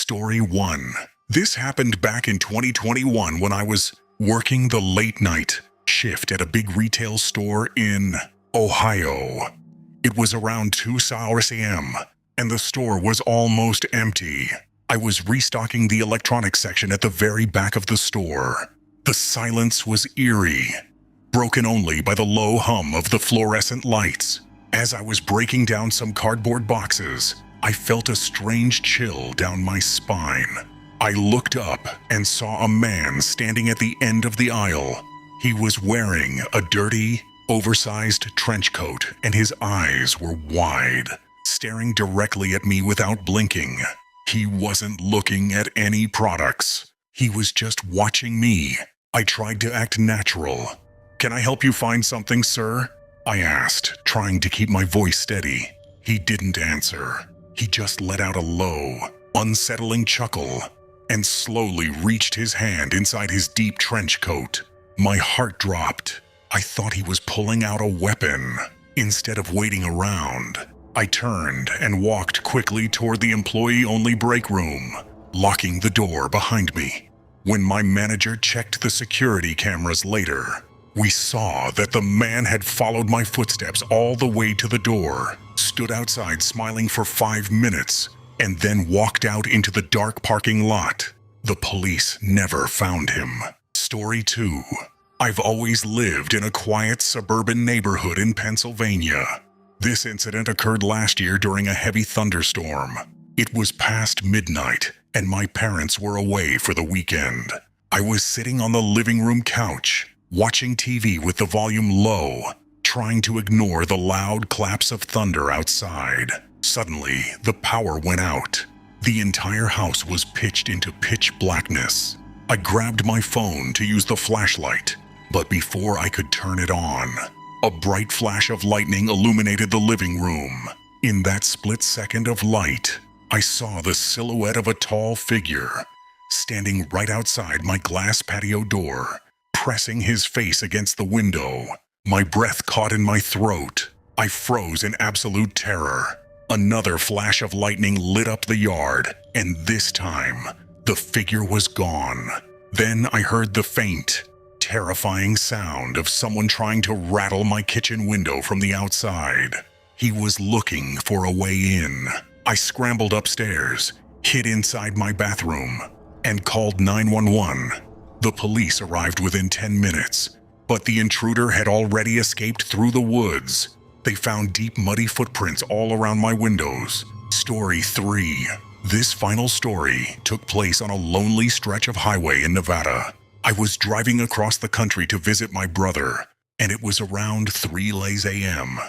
Story 1. This happened back in 2021 when I was working the late night shift at a big retail store in Ohio. It was around 2 a.m. and the store was almost empty. I was restocking the electronics section at the very back of the store. The silence was eerie, broken only by the low hum of the fluorescent lights. As I was breaking down some cardboard boxes, I felt a strange chill down my spine. I looked up and saw a man standing at the end of the aisle. He was wearing a dirty, oversized trench coat, and his eyes were wide, staring directly at me without blinking. He wasn't looking at any products. He was just watching me. I tried to act natural. "Can I help you find something, sir?" I asked, trying to keep my voice steady. He didn't answer. He just let out a low, unsettling chuckle and slowly reached his hand inside his deep trench coat. My heart dropped. I thought he was pulling out a weapon. Instead of waiting around, I turned and walked quickly toward the employee-only break room, locking the door behind me. When my manager checked the security cameras later, we saw that the man had followed my footsteps all the way to the door, stood outside smiling for 5 minutes, and then walked out into the dark parking lot. The police never found him. Story 2. I've always lived in a quiet suburban neighborhood in Pennsylvania. This incident occurred last year during a heavy thunderstorm. It was past midnight, and my parents were away for the weekend. I was sitting on the living room couch, watching TV with the volume low, trying to ignore the loud claps of thunder outside. Suddenly, the power went out. The entire house was pitched into pitch blackness. I grabbed my phone to use the flashlight, but before I could turn it on, a bright flash of lightning illuminated the living room. In that split second of light, I saw the silhouette of a tall figure standing right outside my glass patio door, pressing his face against the window. My breath caught in my throat. I froze in absolute terror. Another flash of lightning lit up the yard, and this time, the figure was gone. Then I heard the faint, terrifying sound of someone trying to rattle my kitchen window from the outside. He was looking for a way in. I scrambled upstairs, hid inside my bathroom, and called 911. The police arrived within 10 minutes, but the intruder had already escaped through the woods. They found deep, muddy footprints all around my windows. Story 3. This final story took place on a lonely stretch of highway in Nevada. I was driving across the country to visit my brother, and it was around 3 a.m.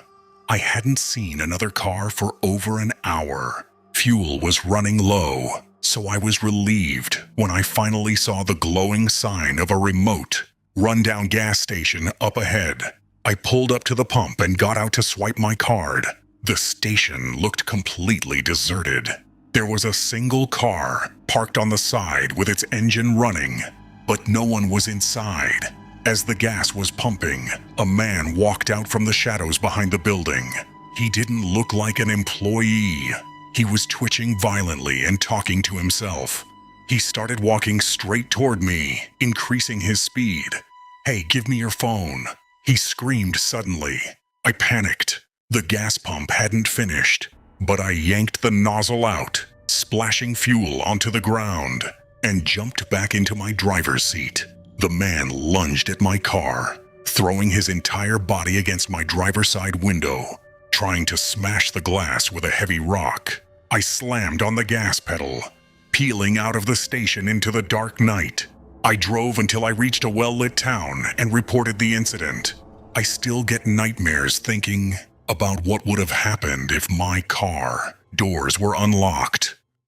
I hadn't seen another car for over an hour. Fuel was running low, so I was relieved when I finally saw the glowing sign of a remote, rundown gas station up ahead. I pulled up to the pump and got out to swipe my card. The station looked completely deserted. There was a single car parked on the side with its engine running, but no one was inside. As the gas was pumping, a man walked out from the shadows behind the building. He didn't look like an employee. He was twitching violently and talking to himself. He started walking straight toward me, increasing his speed. "Hey, give me your phone," he screamed suddenly. I panicked. The gas pump hadn't finished, but I yanked the nozzle out, splashing fuel onto the ground, and jumped back into my driver's seat. The man lunged at my car, throwing his entire body against my driver's side window, trying to smash the glass with a heavy rock. I slammed on the gas pedal, peeling out of the station into the dark night. I drove until I reached a well-lit town and reported the incident. I still get nightmares thinking about what would have happened if my car doors were unlocked.